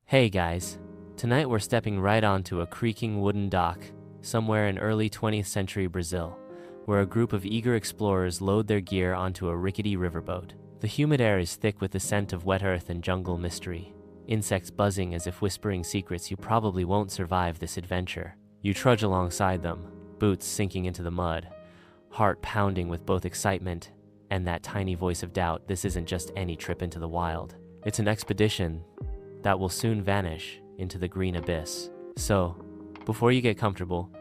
Hey guys, tonight we're stepping right onto a creaking wooden dock somewhere in early 20th century Brazil, where a group of eager explorers load their gear onto a rickety riverboat. The humid air is thick with the scent of wet earth and jungle mystery, insects buzzing as if whispering secrets you probably won't survive this adventure. You trudge alongside them, boots sinking into the mud, heart pounding with both excitement and that tiny voice of doubt. This isn't just any trip into the wild. It's an expedition that will soon vanish into the green abyss. So, before you get comfortable,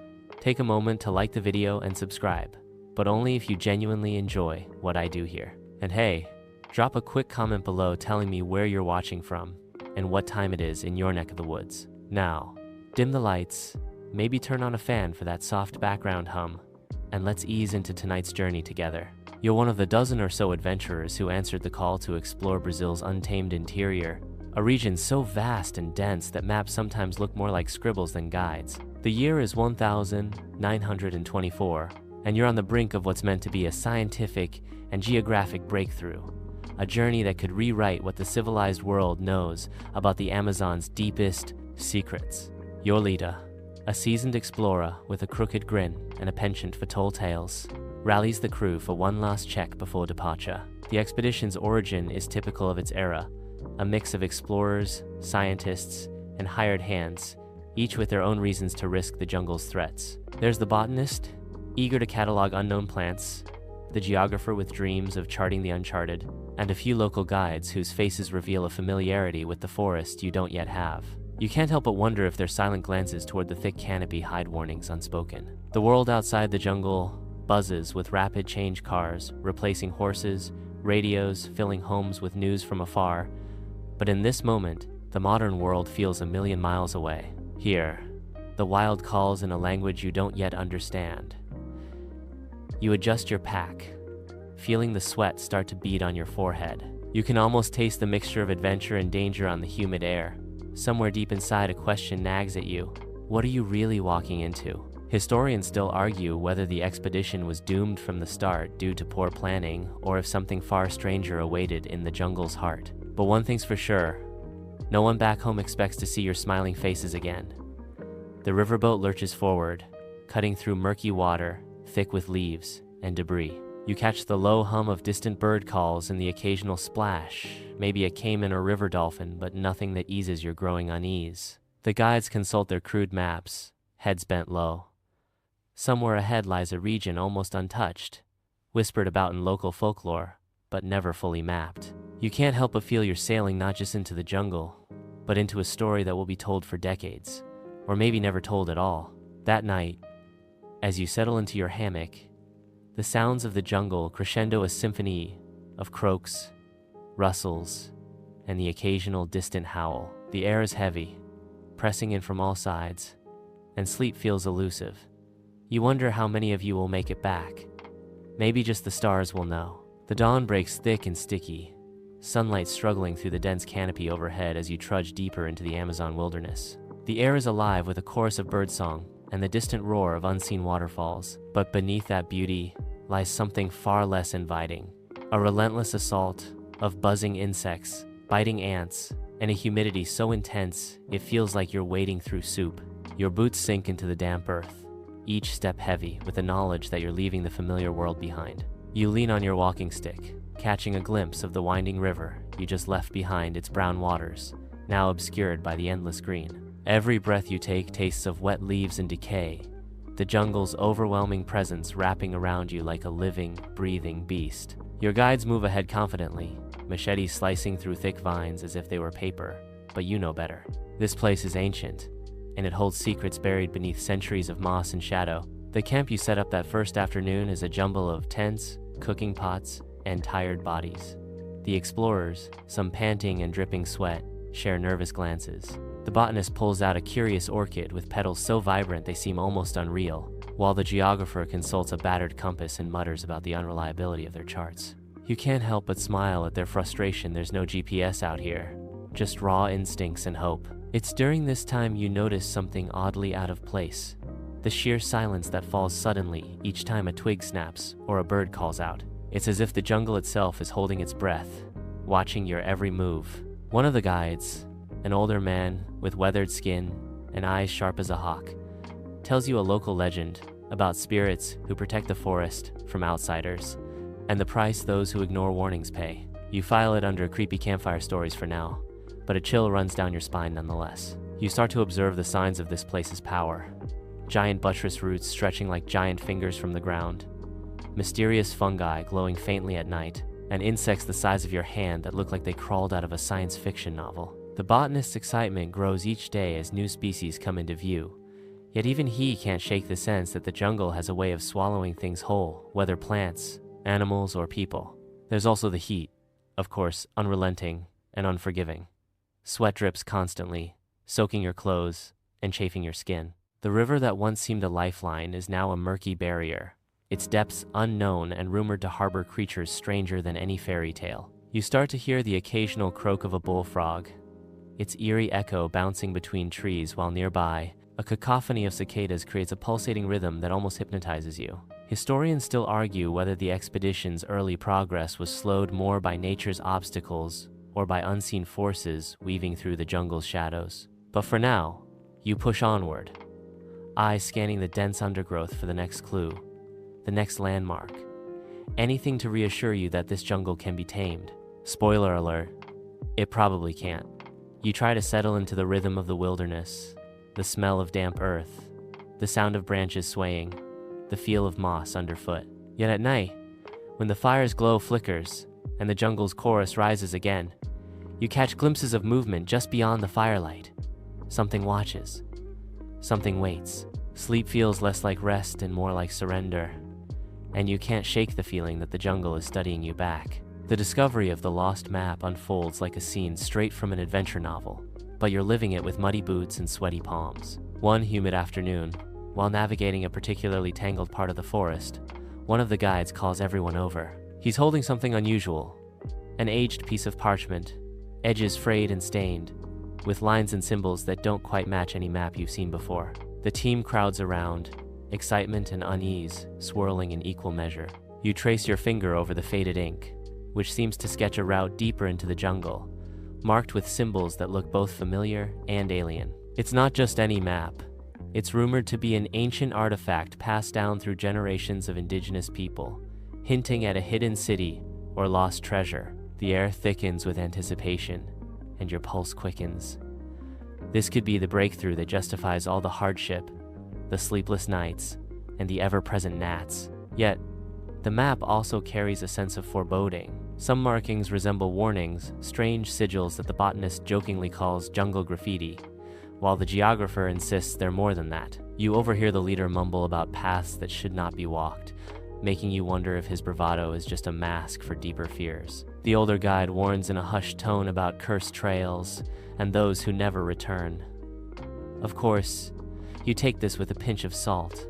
take a moment to like the video and subscribe, but only if you genuinely enjoy what I do here. And hey, drop a quick comment below telling me where you're watching from and what time it is in your neck of the woods. Now, dim the lights, maybe turn on a fan for that soft background hum, and let's ease into tonight's journey together. You're one of the dozen or so adventurers who answered the call to explore Brazil's untamed interior, a region so vast and dense that maps sometimes look more like scribbles than guides. The year is 1924, and you're on the brink of what's meant to be a scientific and geographic breakthrough, a journey that could rewrite what the civilized world knows about the Amazon's deepest secrets. Your leader, a seasoned explorer with a crooked grin and a penchant for tall tales, rallies the crew for one last check before departure. The expedition's origin is typical of its era, a mix of explorers, scientists, and hired hands, each with their own reasons to risk the jungle's threats. There's the botanist, eager to catalog unknown plants, the geographer with dreams of charting the uncharted, and a few local guides whose faces reveal a familiarity with the forest you don't yet have. You can't help but wonder if their silent glances toward the thick canopy hide warnings unspoken. The world outside the jungle buzzes with rapid change cars, replacing horses, radios, filling homes with news from afar. But in this moment, the modern world feels a million miles away. Here, the wild calls in a language you don't yet understand. You adjust your pack, feeling the sweat start to bead on your forehead. You can almost taste the mixture of adventure and danger on the humid air. Somewhere deep inside, a question nags at you. What are you really walking into? Historians still argue whether the expedition was doomed from the start due to poor planning, or if something far stranger awaited in the jungle's heart. But one thing's for sure, no one back home expects to see your smiling faces again. The riverboat lurches forward, cutting through murky water, thick with leaves and debris. You catch the low hum of distant bird calls and the occasional splash, maybe a caiman or river dolphin, but nothing that eases your growing unease. The guides consult their crude maps, heads bent low. Somewhere ahead lies a region almost untouched, whispered about in local folklore, but never fully mapped. You can't help but feel you're sailing not just into the jungle, but into a story that will be told for decades, or maybe never told at all. That night, as you settle into your hammock, the sounds of the jungle crescendo a symphony of croaks, rustles, and the occasional distant howl. The air is heavy, pressing in from all sides, and sleep feels elusive. You wonder how many of you will make it back. Maybe just the stars will know. The dawn breaks thick and sticky, sunlight struggling through the dense canopy overhead as you trudge deeper into the Amazon wilderness. The air is alive with a chorus of birdsong and the distant roar of unseen waterfalls. But beneath that beauty lies something far less inviting. A relentless assault of buzzing insects, biting ants, and a humidity so intense it feels like you're wading through soup. Your boots sink into the damp earth, each step heavy with the knowledge that you're leaving the familiar world behind. You lean on your walking stick, catching a glimpse of the winding river you just left behind, its brown waters, now obscured by the endless green. Every breath you take tastes of wet leaves and decay, the jungle's overwhelming presence wrapping around you like a living, breathing beast. Your guides move ahead confidently, machetes slicing through thick vines as if they were paper, but you know better. This place is ancient, and it holds secrets buried beneath centuries of moss and shadow. The camp you set up that first afternoon is a jumble of tents, cooking pots, and tired bodies. The explorers, some panting and dripping sweat, share nervous glances. The botanist pulls out a curious orchid with petals so vibrant they seem almost unreal, while the geographer consults a battered compass and mutters about the unreliability of their charts. You can't help but smile at their frustration. There's no GPS out here, just raw instincts and hope. It's during this time you notice something oddly out of place. The sheer silence that falls suddenly each time a twig snaps or a bird calls out. It's as if the jungle itself is holding its breath, watching your every move. One of the guides, an older man with weathered skin and eyes sharp as a hawk, tells you a local legend about spirits who protect the forest from outsiders and the price those who ignore warnings pay. You file it under creepy campfire stories for now, but a chill runs down your spine nonetheless. You start to observe the signs of this place's power. Giant buttress roots stretching like giant fingers from the ground, mysterious fungi glowing faintly at night, and insects the size of your hand that look like they crawled out of a science fiction novel. The botanist's excitement grows each day as new species come into view, yet even he can't shake the sense that the jungle has a way of swallowing things whole, whether plants, animals, or people. There's also the heat, of course, unrelenting and unforgiving. Sweat drips constantly, soaking your clothes and chafing your skin. The river that once seemed a lifeline is now a murky barrier, its depths unknown and rumored to harbor creatures stranger than any fairy tale. You start to hear the occasional croak of a bullfrog, its eerie echo bouncing between trees, while nearby, a cacophony of cicadas creates a pulsating rhythm that almost hypnotizes you. Historians still argue whether the expedition's early progress was slowed more by nature's obstacles or by unseen forces weaving through the jungle's shadows. But for now, you push onward, eyes scanning the dense undergrowth for the next clue, the next landmark, anything to reassure you that this jungle can be tamed. Spoiler alert, it probably can't. You try to settle into the rhythm of the wilderness, the smell of damp earth, the sound of branches swaying, the feel of moss underfoot. Yet at night, when the fire's glow flickers and the jungle's chorus rises again, you catch glimpses of movement just beyond the firelight. Something watches, something waits. Sleep feels less like rest and more like surrender, and you can't shake the feeling that the jungle is studying you back. The discovery of the lost map unfolds like a scene straight from an adventure novel, but you're living it with muddy boots and sweaty palms. One humid afternoon, while navigating a particularly tangled part of the forest, one of the guides calls everyone over. He's holding something unusual, an aged piece of parchment, edges frayed and stained, with lines and symbols that don't quite match any map you've seen before. The team crowds around, excitement and unease swirling in equal measure. You trace your finger over the faded ink, which seems to sketch a route deeper into the jungle, marked with symbols that look both familiar and alien. It's not just any map. It's rumored to be an ancient artifact passed down through generations of indigenous people, hinting at a hidden city or lost treasure. The air thickens with anticipation, and your pulse quickens. This could be the breakthrough that justifies all the hardship, the sleepless nights, and the ever-present gnats. Yet, the map also carries a sense of foreboding. Some markings resemble warnings, strange sigils that the botanist jokingly calls jungle graffiti, while the geographer insists they're more than that. You overhear the leader mumble about paths that should not be walked, making you wonder if his bravado is just a mask for deeper fears. The older guide warns in a hushed tone about cursed trails and those who never return. Of course, you take this with a pinch of salt,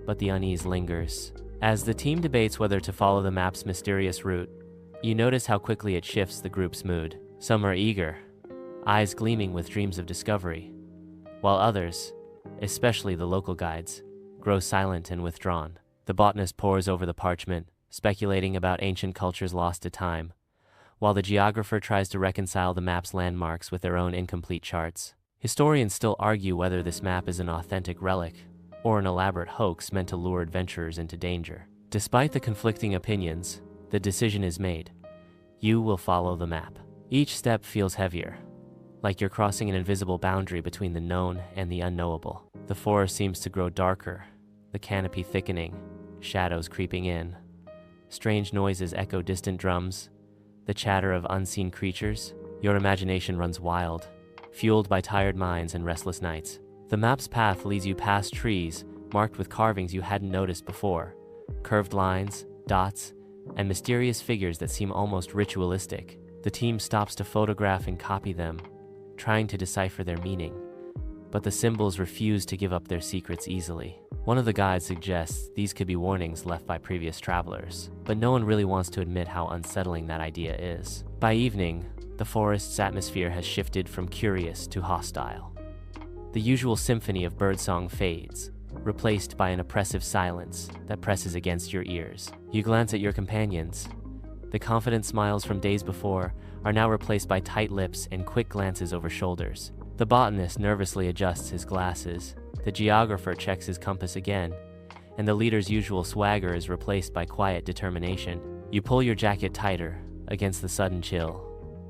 but the unease lingers. As the team debates whether to follow the map's mysterious route, you notice how quickly it shifts the group's mood. Some are eager, eyes gleaming with dreams of discovery, while others, especially the local guides, grow silent and withdrawn. The botanist pores over the parchment, speculating about ancient cultures lost to time, while the geographer tries to reconcile the map's landmarks with their own incomplete charts. Historians still argue whether this map is an authentic relic or an elaborate hoax meant to lure adventurers into danger. Despite the conflicting opinions, the decision is made. You will follow the map. Each step feels heavier, like you're crossing an invisible boundary between the known and the unknowable. The forest seems to grow darker, the canopy thickening, shadows creeping in. Strange noises echo distant drums, the chatter of unseen creatures. Your imagination runs wild, fueled by tired minds and restless nights. The map's path leads you past trees marked with carvings you hadn't noticed before, curved lines, dots, and mysterious figures that seem almost ritualistic. The team stops to photograph and copy them, trying to decipher their meaning, but the symbols refuse to give up their secrets easily. One of the guides suggests these could be warnings left by previous travelers, but no one really wants to admit how unsettling that idea is. By evening, the forest's atmosphere has shifted from curious to hostile. The usual symphony of birdsong fades, replaced by an oppressive silence that presses against your ears. You glance at your companions. The confident smiles from days before are now replaced by tight lips and quick glances over shoulders. The botanist nervously adjusts his glasses, the geographer checks his compass again, and the leader's usual swagger is replaced by quiet determination. You pull your jacket tighter against the sudden chill,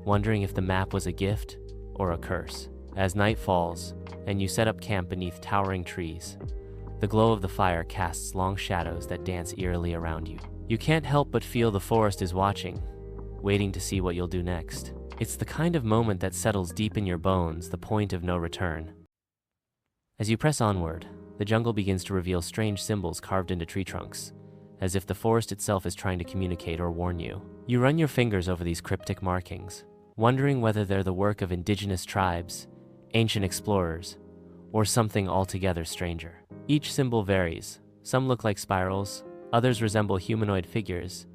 wondering if the map was a gift or a curse. As night falls, and you set up camp beneath towering trees, the glow of the fire casts long shadows that dance eerily around you. You can't help but feel the forest is watching, waiting to see what you'll do next. It's the kind of moment that settles deep in your bones, the point of no return. As you press onward, the jungle begins to reveal strange symbols carved into tree trunks, as if the forest itself is trying to communicate or warn you. You run your fingers over these cryptic markings, wondering whether they're the work of indigenous tribes, ancient explorers, or something altogether stranger. Each symbol varies. Some look like spirals, others resemble humanoid figures,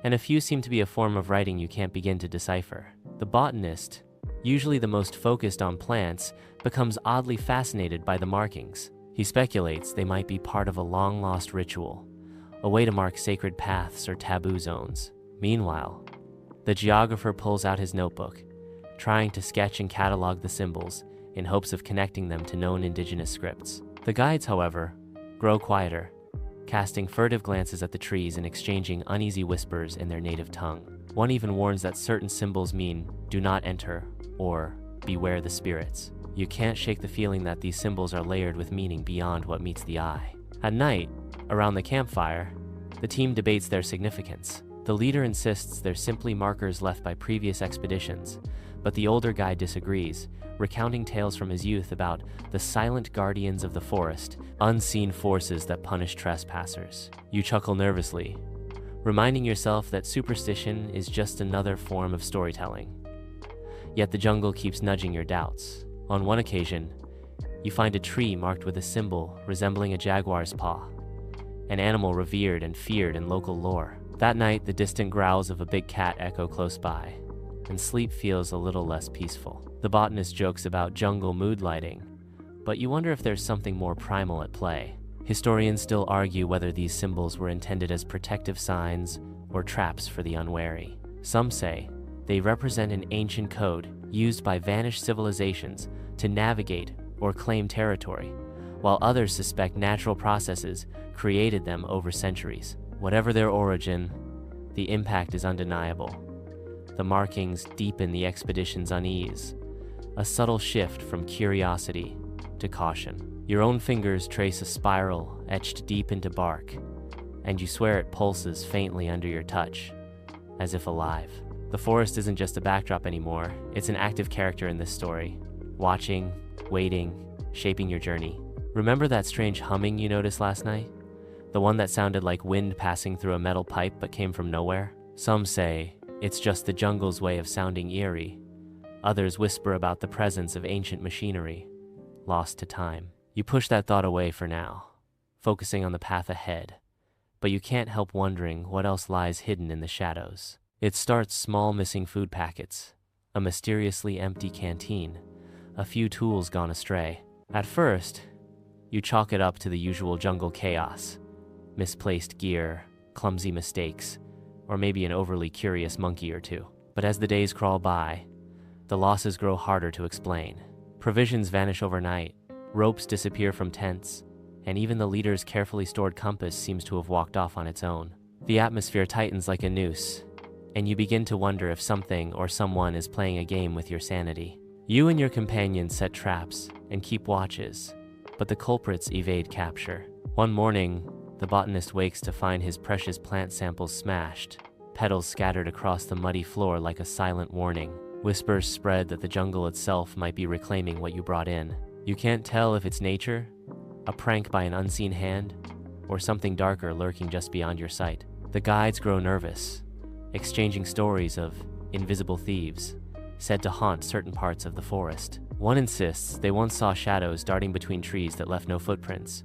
and a few seem to be a form of writing you can't begin to decipher. The botanist, usually the most focused on plants, becomes oddly fascinated by the markings. He speculates they might be part of a long-lost ritual, a way to mark sacred paths or taboo zones. Meanwhile, the geographer pulls out his notebook, trying to sketch and catalog the symbols in hopes of connecting them to known indigenous scripts. The guides, however, grow quieter, casting furtive glances at the trees and exchanging uneasy whispers in their native tongue. One even warns that certain symbols mean, "Do not enter," or "Beware the spirits." You can't shake the feeling that these symbols are layered with meaning beyond what meets the eye. At night, around the campfire, the team debates their significance. The leader insists they're simply markers left by previous expeditions, but the older guide disagrees, recounting tales from his youth about the silent guardians of the forest, unseen forces that punish trespassers. You chuckle nervously, reminding yourself that superstition is just another form of storytelling. Yet the jungle keeps nudging your doubts. On one occasion, you find a tree marked with a symbol resembling a jaguar's paw, an animal revered and feared in local lore. That night, the distant growls of a big cat echo close by, and sleep feels a little less peaceful. The botanist jokes about jungle mood lighting, but you wonder if there's something more primal at play. Historians still argue whether these symbols were intended as protective signs or traps for the unwary. Some say they represent an ancient code used by vanished civilizations to navigate or claim territory, while others suspect natural processes created them over centuries. Whatever their origin, the impact is undeniable. The markings deepen the expedition's unease, a subtle shift from curiosity to caution. Your own fingers trace a spiral etched deep into bark, and you swear it pulses faintly under your touch, as if alive. The forest isn't just a backdrop anymore, it's an active character in this story, watching, waiting, shaping your journey. Remember that strange humming you noticed last night? The one that sounded like wind passing through a metal pipe but came from nowhere? Some say it's just the jungle's way of sounding eerie. Others whisper about the presence of ancient machinery, lost to time. You push that thought away for now, focusing on the path ahead, but you can't help wondering what else lies hidden in the shadows. It starts small, missing food packets, a mysteriously empty canteen, a few tools gone astray. At first, you chalk it up to the usual jungle chaos, misplaced gear, clumsy mistakes, or maybe an overly curious monkey or two. But as the days crawl by, the losses grow harder to explain. Provisions vanish overnight, ropes disappear from tents, and even the leader's carefully stored compass seems to have walked off on its own. The atmosphere tightens like a noose, and you begin to wonder if something or someone is playing a game with your sanity. You and your companions set traps and keep watches, but the culprits evade capture. One morning, the botanist wakes to find his precious plant samples smashed, petals scattered across the muddy floor like a silent warning. Whispers spread that the jungle itself might be reclaiming what you brought in. You can't tell if it's nature, a prank by an unseen hand, or something darker lurking just beyond your sight. The guides grow nervous, exchanging stories of invisible thieves said to haunt certain parts of the forest. One insists they once saw shadows darting between trees that left no footprints,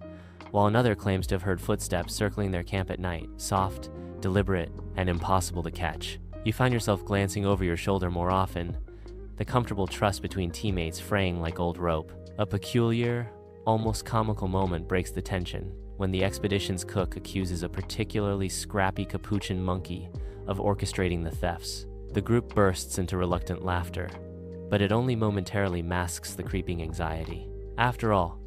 while another claims to have heard footsteps circling their camp at night, soft, deliberate, and impossible to catch. You find yourself glancing over your shoulder more often, the comfortable trust between teammates fraying like old rope. A peculiar, almost comical moment breaks the tension when the expedition's cook accuses a particularly scrappy capuchin monkey of orchestrating the thefts. The group bursts into reluctant laughter, but it only momentarily masks the creeping anxiety. After all,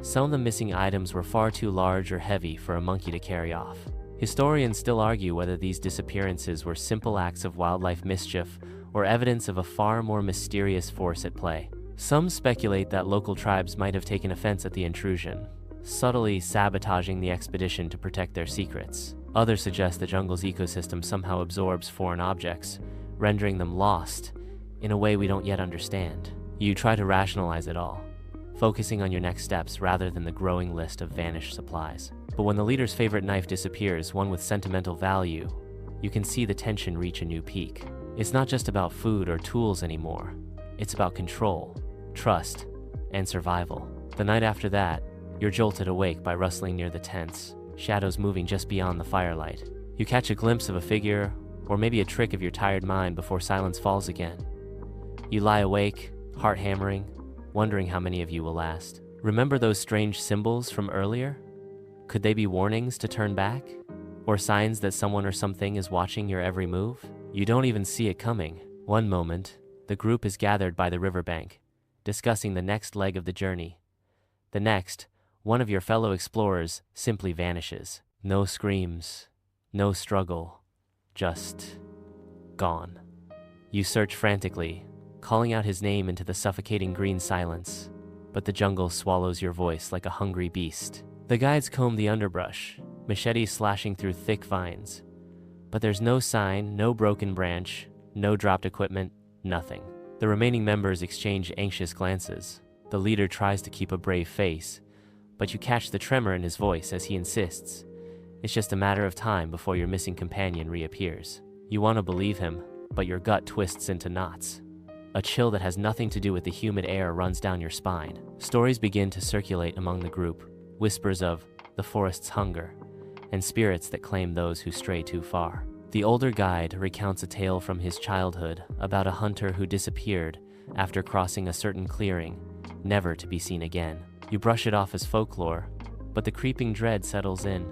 some of the missing items were far too large or heavy for a monkey to carry off. Historians still argue whether these disappearances were simple acts of wildlife mischief or evidence of a far more mysterious force at play. Some speculate that local tribes might have taken offense at the intrusion, subtly sabotaging the expedition to protect their secrets. Others suggest the jungle's ecosystem somehow absorbs foreign objects, rendering them lost in a way we don't yet understand. You try to rationalize it all, focusing on your next steps rather than the growing list of vanished supplies. But when the leader's favorite knife disappears, one with sentimental value, you can see the tension reach a new peak. It's not just about food or tools anymore. It's about control, trust, and survival. The night after that, you're jolted awake by rustling near the tents, shadows moving just beyond the firelight. You catch a glimpse of a figure, or maybe a trick of your tired mind before silence falls again. You lie awake, heart hammering, wondering how many of you will last. Remember those strange symbols from earlier? Could they be warnings to turn back? Or signs that someone or something is watching your every move? You don't even see it coming. One moment, the group is gathered by the riverbank, discussing the next leg of the journey. The next, one of your fellow explorers simply vanishes. No screams, no struggle, just gone. You search frantically, calling out his name into the suffocating green silence, but the jungle swallows your voice like a hungry beast. The guides comb the underbrush, machetes slashing through thick vines, but there's no sign, no broken branch, no dropped equipment, nothing. The remaining members exchange anxious glances. The leader tries to keep a brave face, but you catch the tremor in his voice as he insists. It's just a matter of time before your missing companion reappears. You want to believe him, but your gut twists into knots. A chill that has nothing to do with the humid air runs down your spine. Stories begin to circulate among the group, whispers of the forest's hunger, and spirits that claim those who stray too far. The older guide recounts a tale from his childhood about a hunter who disappeared after crossing a certain clearing, never to be seen again. You brush it off as folklore, but the creeping dread settles in.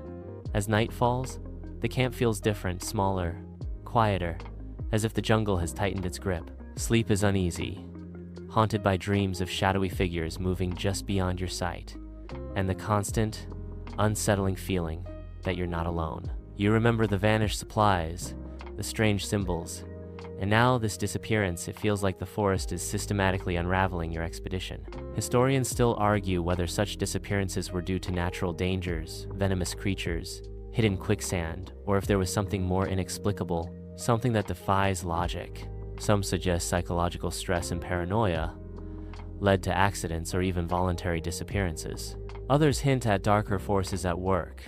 As night falls, the camp feels different, smaller, quieter, as if the jungle has tightened its grip. Sleep is uneasy, haunted by dreams of shadowy figures moving just beyond your sight, and the constant, unsettling feeling that you're not alone. You remember the vanished supplies, the strange symbols, and now this disappearance. It feels like the forest is systematically unraveling your expedition. Historians still argue whether such disappearances were due to natural dangers, venomous creatures, hidden quicksand, or if there was something more inexplicable, something that defies logic. Some suggest psychological stress and paranoia led to accidents or even voluntary disappearances. Others hint at darker forces at work,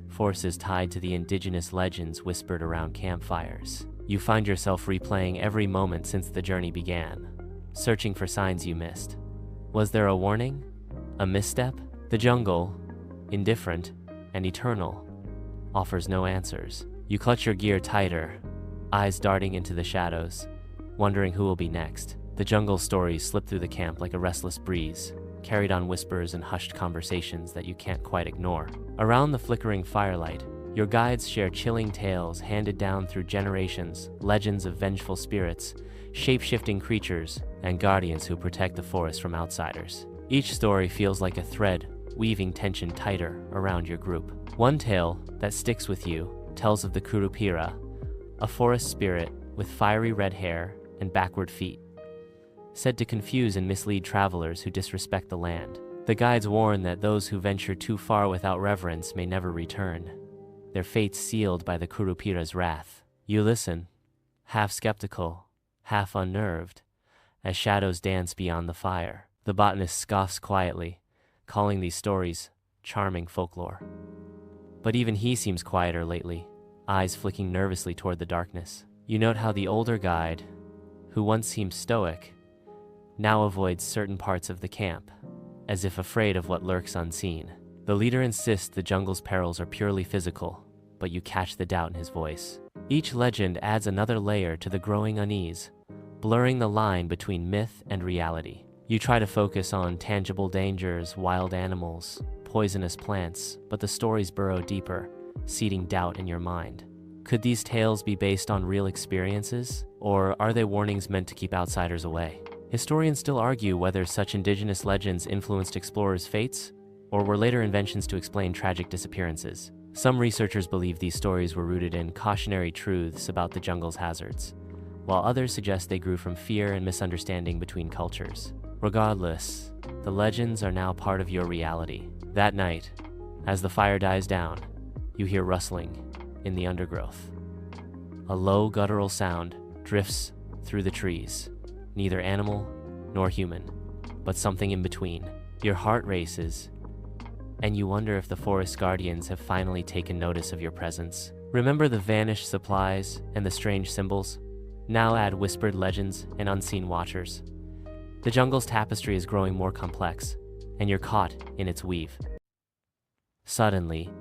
forces tied to the indigenous legends whispered around campfires. You find yourself replaying every moment since the journey began, searching for signs you missed. Was there a warning? A misstep? The jungle, indifferent and eternal, offers no answers. You clutch your gear tighter, eyes darting into the shadows, wondering who will be next. The jungle stories slip through the camp like a restless breeze, carried on whispers and hushed conversations that you can't quite ignore. Around the flickering firelight, your guides share chilling tales handed down through generations, legends of vengeful spirits, shape-shifting creatures, and guardians who protect the forest from outsiders. Each story feels like a thread, weaving tension tighter around your group. One tale that sticks with you tells of the Curupira, a forest spirit with fiery red hair and backward feet, said to confuse and mislead travelers who disrespect the land. The guides warn that those who venture too far without reverence may never return, their fates sealed by the Curupira's wrath. You listen, half skeptical, half unnerved, as shadows dance beyond the fire. The botanist scoffs quietly, calling these stories charming folklore. But even he seems quieter lately, eyes flicking nervously toward the darkness. You note how the older guide, who once seemed stoic, now avoids certain parts of the camp, as if afraid of what lurks unseen. The leader insists the jungle's perils are purely physical, but you catch the doubt in his voice. Each legend adds another layer to the growing unease, blurring the line between myth and reality. You try to focus on tangible dangers, wild animals, poisonous plants, but the stories burrow deeper, seeding doubt in your mind. Could these tales be based on real experiences, or are they warnings meant to keep outsiders away? Historians still argue whether such indigenous legends influenced explorers' fates, or were later inventions to explain tragic disappearances. Some researchers believe these stories were rooted in cautionary truths about the jungle's hazards, while others suggest they grew from fear and misunderstanding between cultures. Regardless, the legends are now part of your reality. That night, as the fire dies down, you hear rustling in the undergrowth. A low guttural sound drifts through the trees, neither animal nor human, but something in between. Your heart races, and you wonder if the forest guardians have finally taken notice of your presence. Remember the vanished supplies and the strange symbols? Now add whispered legends and unseen watchers. The jungle's tapestry is growing more complex, and you're caught in its weave. Suddenly,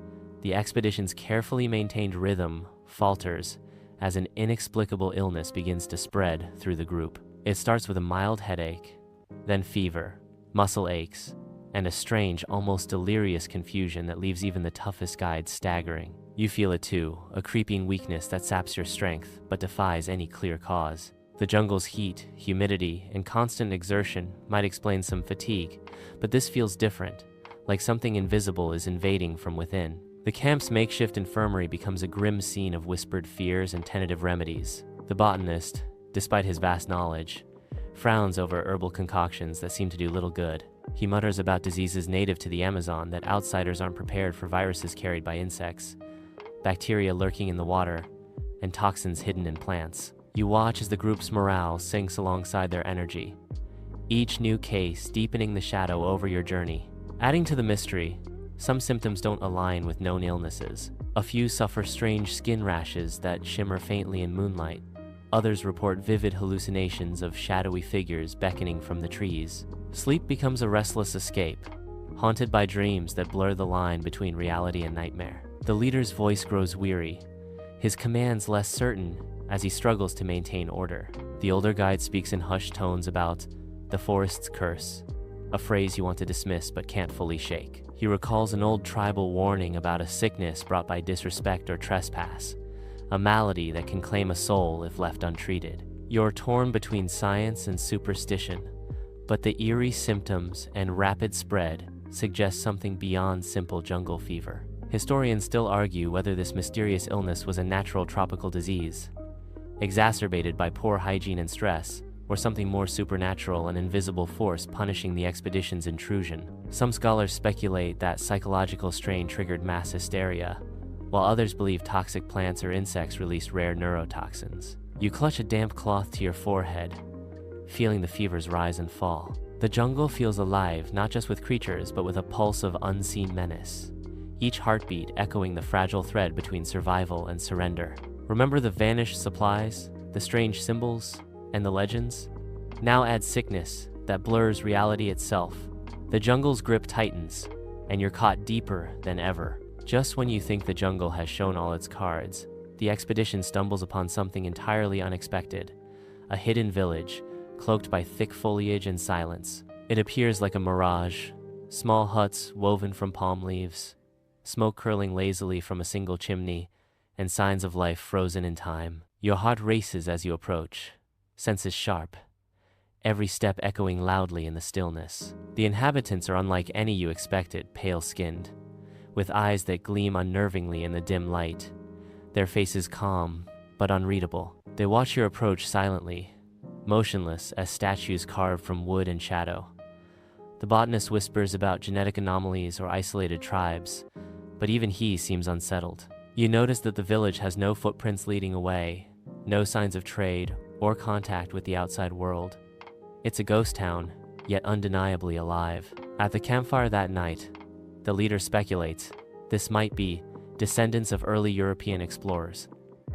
the expedition's carefully maintained rhythm falters as an inexplicable illness begins to spread through the group. It starts with a mild headache, then fever, muscle aches, and a strange, almost delirious confusion that leaves even the toughest guides staggering. You feel it too, a creeping weakness that saps your strength but defies any clear cause. The jungle's heat, humidity, and constant exertion might explain some fatigue, but this feels different, like something invisible is invading from within. The camp's makeshift infirmary becomes a grim scene of whispered fears and tentative remedies. The botanist, despite his vast knowledge, frowns over herbal concoctions that seem to do little good. He mutters about diseases native to the Amazon that outsiders aren't prepared for, viruses carried by insects, bacteria lurking in the water, and toxins hidden in plants. You watch as the group's morale sinks alongside their energy, each new case deepening the shadow over your journey. Adding to the mystery, some symptoms don't align with known illnesses. A few suffer strange skin rashes that shimmer faintly in moonlight. Others report vivid hallucinations of shadowy figures beckoning from the trees. Sleep becomes a restless escape, haunted by dreams that blur the line between reality and nightmare. The leader's voice grows weary, his commands less certain as he struggles to maintain order. The older guide speaks in hushed tones about the forest's curse, a phrase you want to dismiss but can't fully shake. He recalls an old tribal warning about a sickness brought by disrespect or trespass, a malady that can claim a soul if left untreated. You're torn between science and superstition, but the eerie symptoms and rapid spread suggest something beyond simple jungle fever. Historians still argue whether this mysterious illness was a natural tropical disease, exacerbated by poor hygiene and stress, or something more supernatural, an invisible force punishing the expedition's intrusion. Some scholars speculate that psychological strain triggered mass hysteria, while others believe toxic plants or insects released rare neurotoxins. You clutch a damp cloth to your forehead, feeling the fevers rise and fall. The jungle feels alive, not just with creatures, but with a pulse of unseen menace, each heartbeat echoing the fragile thread between survival and surrender. Remember the vanished supplies, the strange symbols, and the legends? Now add sickness that blurs reality itself. The jungle's grip tightens, and you're caught deeper than ever. Just when you think the jungle has shown all its cards, the expedition stumbles upon something entirely unexpected, a hidden village, cloaked by thick foliage and silence. It appears like a mirage, small huts woven from palm leaves, smoke curling lazily from a single chimney, and signs of life frozen in time. Your heart races as you approach, senses sharp, every step echoing loudly in the stillness. The inhabitants are unlike any you expected, pale-skinned, with eyes that gleam unnervingly in the dim light, their faces calm but unreadable. They watch your approach silently, motionless as statues carved from wood and shadow. The botanist whispers about genetic anomalies or isolated tribes, but even he seems unsettled. You notice that the village has no footprints leading away, no signs of trade or contact with the outside world. It's a ghost town, yet undeniably alive. At the campfire that night, the leader speculates this might be descendants of early European explorers,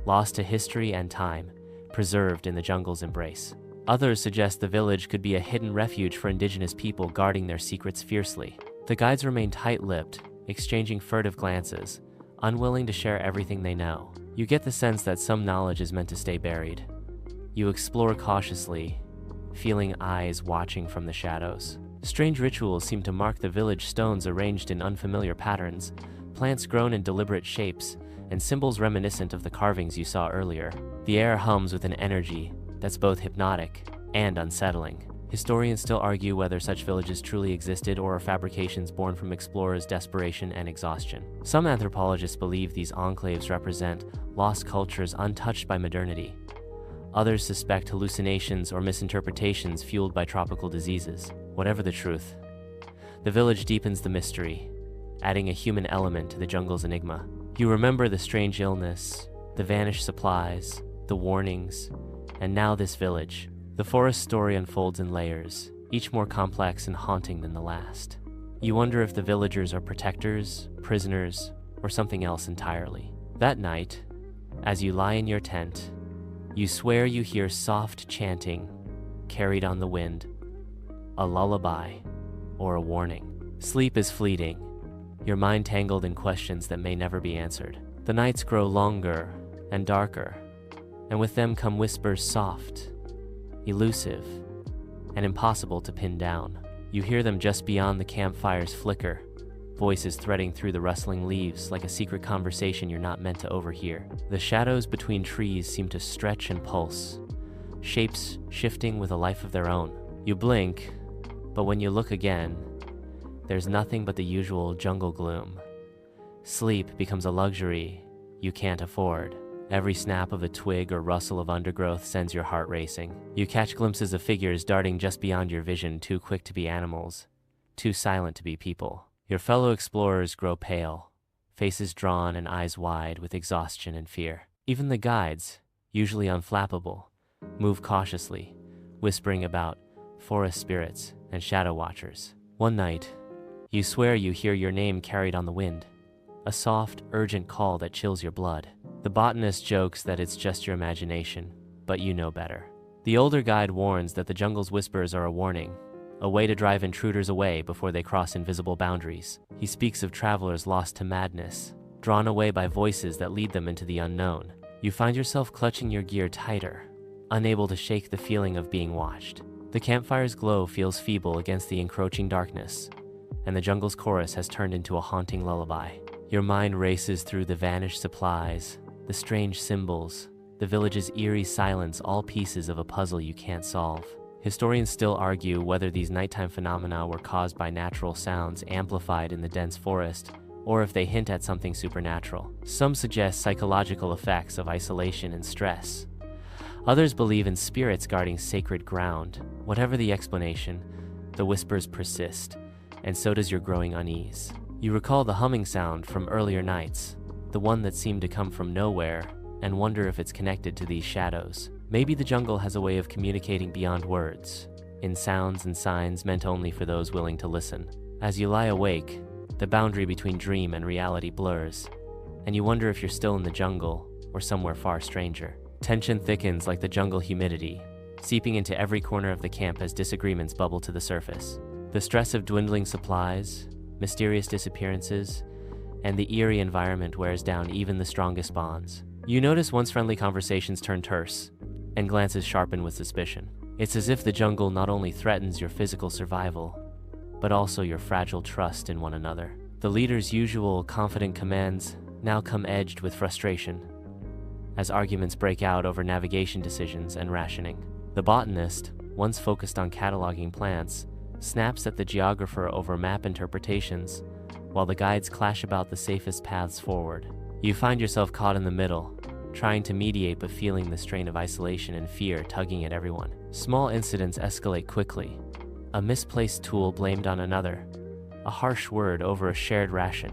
lost to history and time, preserved in the jungle's embrace. Others suggest the village could be a hidden refuge for indigenous people guarding their secrets fiercely. The guides remain tight-lipped, exchanging furtive glances, unwilling to share everything they know. You get the sense that some knowledge is meant to stay buried. You explore cautiously, feeling eyes watching from the shadows. Strange rituals seem to mark the village, stones arranged in unfamiliar patterns, plants grown in deliberate shapes, and symbols reminiscent of the carvings you saw earlier. The air hums with an energy that's both hypnotic and unsettling. Historians still argue whether such villages truly existed or are fabrications born from explorers' desperation and exhaustion. Some anthropologists believe these enclaves represent lost cultures untouched by modernity. Others suspect hallucinations or misinterpretations fueled by tropical diseases. Whatever the truth, the village deepens the mystery, adding a human element to the jungle's enigma. You remember the strange illness, the vanished supplies, the warnings, and now this village. The forest story unfolds in layers, each more complex and haunting than the last. You wonder if the villagers are protectors, prisoners, or something else entirely. That night, as you lie in your tent, you swear you hear soft chanting carried on the wind, a lullaby, or a warning. Sleep is fleeting, your mind tangled in questions that may never be answered. The nights grow longer and darker, and with them come whispers soft, elusive, and impossible to pin down. You hear them just beyond the campfire's flicker, voices threading through the rustling leaves like a secret conversation you're not meant to overhear. The shadows between trees seem to stretch and pulse, shapes shifting with a life of their own. You blink, but when you look again, there's nothing but the usual jungle gloom. Sleep becomes a luxury you can't afford. Every snap of a twig or rustle of undergrowth sends your heart racing. You catch glimpses of figures darting just beyond your vision, too quick to be animals, too silent to be people. Your fellow explorers grow pale, faces drawn and eyes wide with exhaustion and fear. Even the guides, usually unflappable, move cautiously, whispering about forest spirits and shadow watchers. One night, you swear you hear your name carried on the wind, a soft, urgent call that chills your blood. The botanist jokes that it's just your imagination, but you know better. The older guide warns that the jungle's whispers are a warning, a way to drive intruders away before they cross invisible boundaries. He speaks of travelers lost to madness, drawn away by voices that lead them into the unknown. You find yourself clutching your gear tighter, unable to shake the feeling of being watched. The campfire's glow feels feeble against the encroaching darkness, and the jungle's chorus has turned into a haunting lullaby. Your mind races through the vanished supplies, the strange symbols, the village's eerie silence, all pieces of a puzzle you can't solve. Historians still argue whether these nighttime phenomena were caused by natural sounds amplified in the dense forest, or if they hint at something supernatural. Some suggest psychological effects of isolation and stress. Others believe in spirits guarding sacred ground. Whatever the explanation, the whispers persist, and so does your growing unease. You recall the humming sound from earlier nights, the one that seemed to come from nowhere, and wonder if it's connected to these shadows. Maybe the jungle has a way of communicating beyond words, in sounds and signs meant only for those willing to listen. As you lie awake, the boundary between dream and reality blurs, and you wonder if you're still in the jungle or somewhere far stranger. Tension thickens like the jungle humidity, seeping into every corner of the camp as disagreements bubble to the surface. The stress of dwindling supplies, mysterious disappearances, and the eerie environment wears down even the strongest bonds. You notice once friendly conversations turn terse, and glances sharpen with suspicion. It's as if the jungle not only threatens your physical survival, but also your fragile trust in one another. The leader's usual confident commands now come edged with frustration, as arguments break out over navigation decisions and rationing. The botanist, once focused on cataloging plants, snaps at the geographer over map interpretations, while the guides clash about the safest paths forward. You find yourself caught in the middle, trying to mediate but feeling the strain of isolation and fear tugging at everyone. Small incidents escalate quickly. A misplaced tool blamed on another, a harsh word over a shared ration,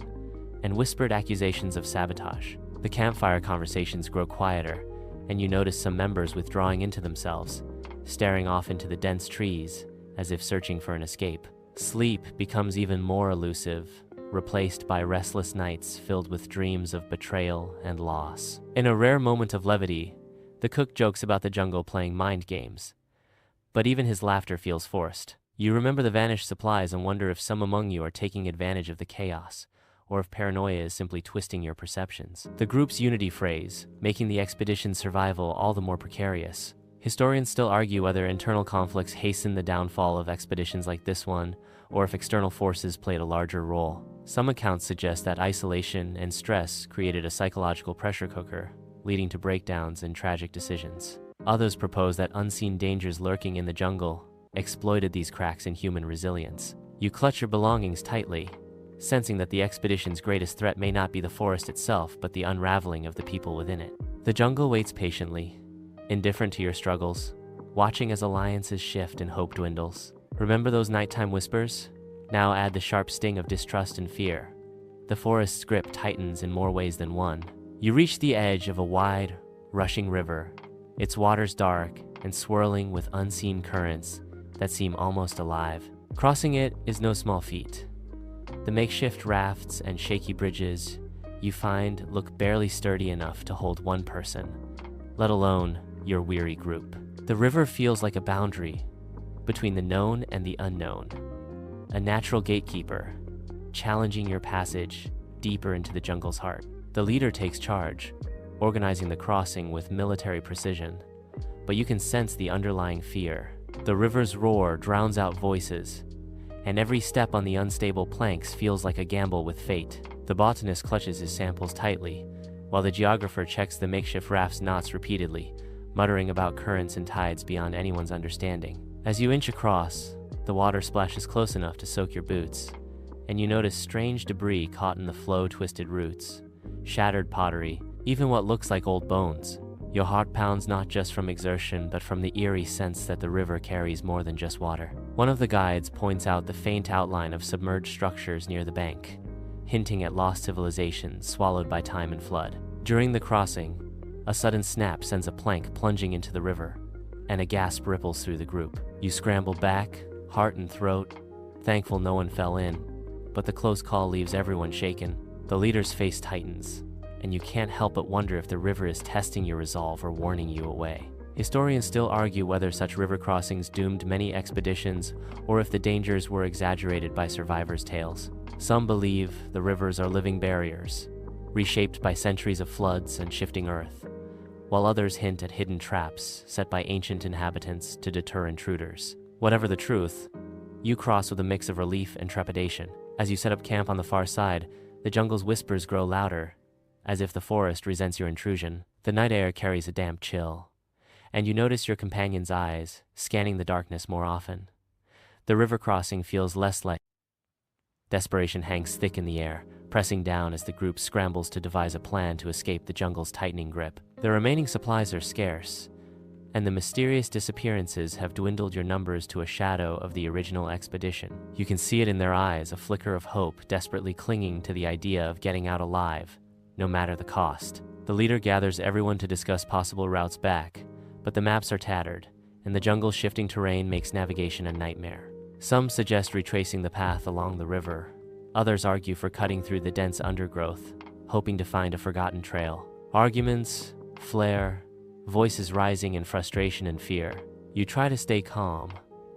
and whispered accusations of sabotage. The campfire conversations grow quieter, and you notice some members withdrawing into themselves, staring off into the dense trees, as if searching for an escape. Sleep becomes even more elusive, replaced by restless nights filled with dreams of betrayal and loss. In a rare moment of levity, the cook jokes about the jungle playing mind games, but even his laughter feels forced. You remember the vanished supplies and wonder if some among you are taking advantage of the chaos, or if paranoia is simply twisting your perceptions. The group's unity phrase, making the expedition's survival all the more precarious, Historians still argue whether internal conflicts hasten the downfall of expeditions like this one, or if external forces played a larger role. Some accounts suggest that isolation and stress created a psychological pressure cooker, leading to breakdowns and tragic decisions. Others propose that unseen dangers lurking in the jungle exploited these cracks in human resilience. You clutch your belongings tightly, sensing that the expedition's greatest threat may not be the forest itself, but the unraveling of the people within it. The jungle waits patiently, indifferent to your struggles, watching as alliances shift and hope dwindles. Remember those nighttime whispers? Now add the sharp sting of distrust and fear. The forest's grip tightens in more ways than one. You reach the edge of a wide, rushing river, its waters dark and swirling with unseen currents that seem almost alive. Crossing it is no small feat. The makeshift rafts and shaky bridges you find look barely sturdy enough to hold one person, let alone your weary group. The river feels like a boundary between the known and the unknown, a natural gatekeeper, challenging your passage deeper into the jungle's heart. The leader takes charge, organizing the crossing with military precision, but you can sense the underlying fear. The river's roar drowns out voices, and every step on the unstable planks feels like a gamble with fate. The botanist clutches his samples tightly, while the geographer checks the makeshift raft's knots repeatedly, muttering about currents and tides beyond anyone's understanding. As you inch across, the water splashes close enough to soak your boots, and you notice strange debris caught in the flow-twisted roots, shattered pottery, even what looks like old bones. Your heart pounds not just from exertion, but from the eerie sense that the river carries more than just water. One of the guides points out the faint outline of submerged structures near the bank, hinting at lost civilizations swallowed by time and flood. During the crossing, a sudden snap sends a plank plunging into the river, and a gasp ripples through the group. You scramble back, heart and throat, thankful no one fell in, but the close call leaves everyone shaken. The leader's face tightens, and you can't help but wonder if the river is testing your resolve or warning you away. Historians still argue whether such river crossings doomed many expeditions or if the dangers were exaggerated by survivors' tales. Some believe the rivers are living barriers, reshaped by centuries of floods and shifting earth, while others hint at hidden traps set by ancient inhabitants to deter intruders. Whatever the truth, you cross with a mix of relief and trepidation. As you set up camp on the far side, the jungle's whispers grow louder, as if the forest resents your intrusion. The night air carries a damp chill, and you notice your companion's eyes scanning the darkness more often. The river crossing feels less like desperation hangs thick in the air, pressing down as the group scrambles to devise a plan to escape the jungle's tightening grip. The remaining supplies are scarce, and the mysterious disappearances have dwindled your numbers to a shadow of the original expedition. You can see it in their eyes, a flicker of hope, desperately clinging to the idea of getting out alive, no matter the cost. The leader gathers everyone to discuss possible routes back, but the maps are tattered, and the jungle's shifting terrain makes navigation a nightmare. Some suggest retracing the path along the river. Others argue for cutting through the dense undergrowth, hoping to find a forgotten trail. Arguments flare, voices rising in frustration and fear. You try to stay calm,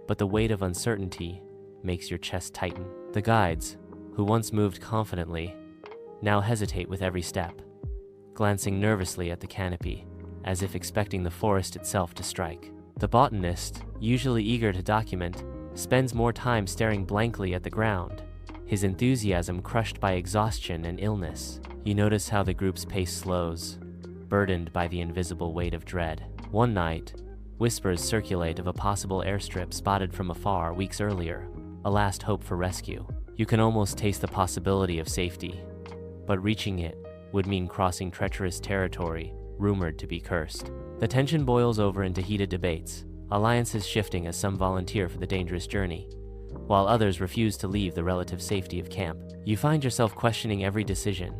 but the weight of uncertainty makes your chest tighten. The guides, who once moved confidently, now hesitate with every step, glancing nervously at the canopy, as if expecting the forest itself to strike. The botanist, usually eager to document, spends more time staring blankly at the ground, his enthusiasm crushed by exhaustion and illness. You notice how the group's pace slows, burdened by the invisible weight of dread. One night, whispers circulate of a possible airstrip spotted from afar weeks earlier, a last hope for rescue. You can almost taste the possibility of safety, but reaching it would mean crossing treacherous territory rumored to be cursed. The tension boils over into heated debates, alliances shifting as some volunteer for the dangerous journey, while others refuse to leave the relative safety of camp. You find yourself questioning every decision,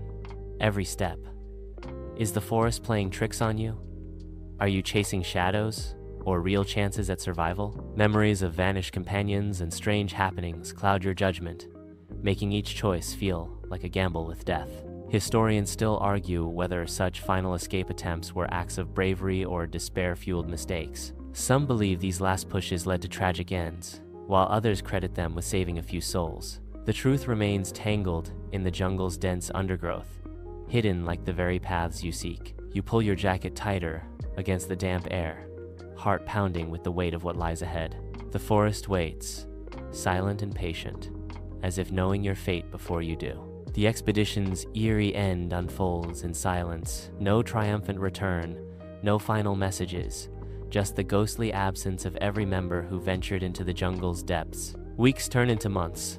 every step. Is the forest playing tricks on you? Are you chasing shadows or real chances at survival? Memories of vanished companions and strange happenings cloud your judgment, making each choice feel like a gamble with death. Historians still argue whether such final escape attempts were acts of bravery or despair-fueled mistakes. Some believe these last pushes led to tragic ends, while others credit them with saving a few souls. The truth remains tangled in the jungle's dense undergrowth, hidden like the very paths you seek. You pull your jacket tighter against the damp air, heart pounding with the weight of what lies ahead. The forest waits, silent and patient, as if knowing your fate before you do. The expedition's eerie end unfolds in silence, no triumphant return, no final messages, just the ghostly absence of every member who ventured into the jungle's depths. Weeks turn into months,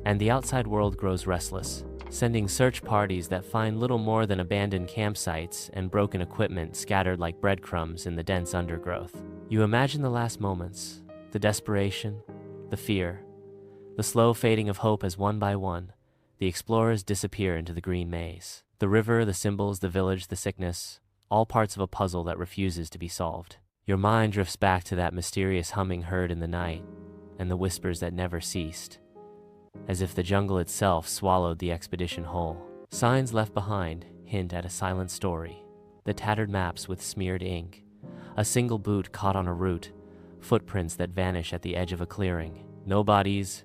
and the outside world grows restless, sending search parties that find little more than abandoned campsites and broken equipment scattered like breadcrumbs in the dense undergrowth. You imagine the last moments, the desperation, the fear, the slow fading of hope as one by one, the explorers disappear into the green maze. The river, the symbols, the village, the sickness, all parts of a puzzle that refuses to be solved. Your mind drifts back to that mysterious humming heard in the night and the whispers that never ceased, as if the jungle itself swallowed the expedition whole. Signs left behind hint at a silent story. The tattered maps with smeared ink, a single boot caught on a root, footprints that vanish at the edge of a clearing. No bodies,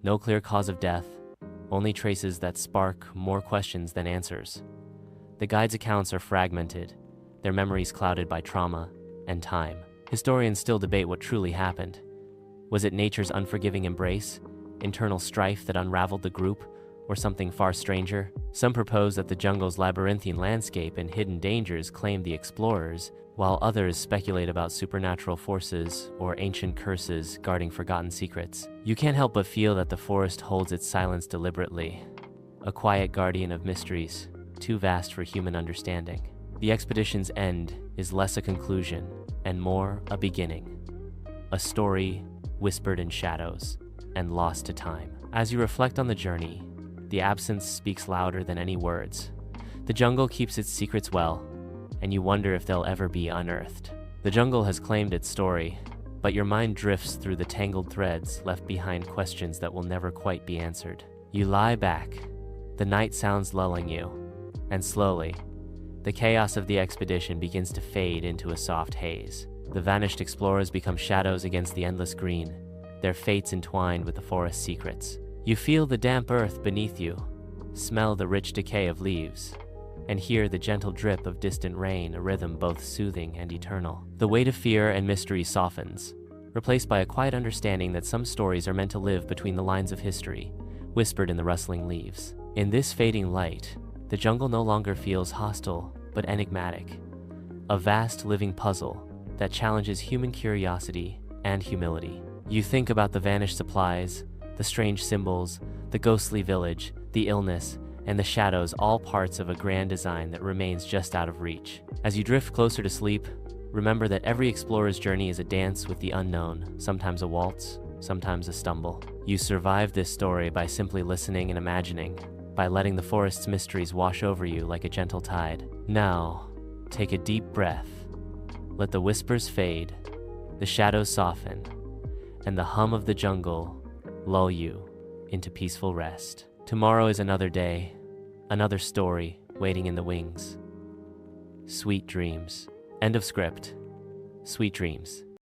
no clear cause of death, only traces that spark more questions than answers. The guides' accounts are fragmented, their memories clouded by trauma and time. Historians still debate what truly happened. Was it nature's unforgiving embrace, internal strife that unraveled the group, or something far stranger? Some propose that the jungle's labyrinthine landscape and hidden dangers claimed the explorers, while others speculate about supernatural forces or ancient curses guarding forgotten secrets. You can't help but feel that the forest holds its silence deliberately, a quiet guardian of mysteries, too vast for human understanding. The expedition's end is less a conclusion and more a beginning, a story whispered in shadows and lost to time. As you reflect on the journey, the absence speaks louder than any words. The jungle keeps its secrets well, and you wonder if they'll ever be unearthed. The jungle has claimed its story, but your mind drifts through the tangled threads, left behind questions that will never quite be answered. You lie back, the night sounds lulling you, and slowly, the chaos of the expedition begins to fade into a soft haze. The vanished explorers become shadows against the endless green, their fates entwined with the forest's secrets. You feel the damp earth beneath you, smell the rich decay of leaves, and hear the gentle drip of distant rain, a rhythm both soothing and eternal. The weight of fear and mystery softens, replaced by a quiet understanding that some stories are meant to live between the lines of history, whispered in the rustling leaves. In this fading light, the jungle no longer feels hostile, but enigmatic, a vast living puzzle that challenges human curiosity and humility. You think about the vanished supplies, the strange symbols, the ghostly village, the illness, and the shadows, all parts of a grand design that remains just out of reach. As you drift closer to sleep, remember that every explorer's journey is a dance with the unknown, sometimes a waltz, sometimes a stumble. You survive this story by simply listening and imagining, by letting the forest's mysteries wash over you like a gentle tide. Now, take a deep breath. Let the whispers fade, the shadows soften, and the hum of the jungle lull you into peaceful rest. Tomorrow is another day, another story waiting in the wings. Sweet dreams. End of script. Sweet dreams.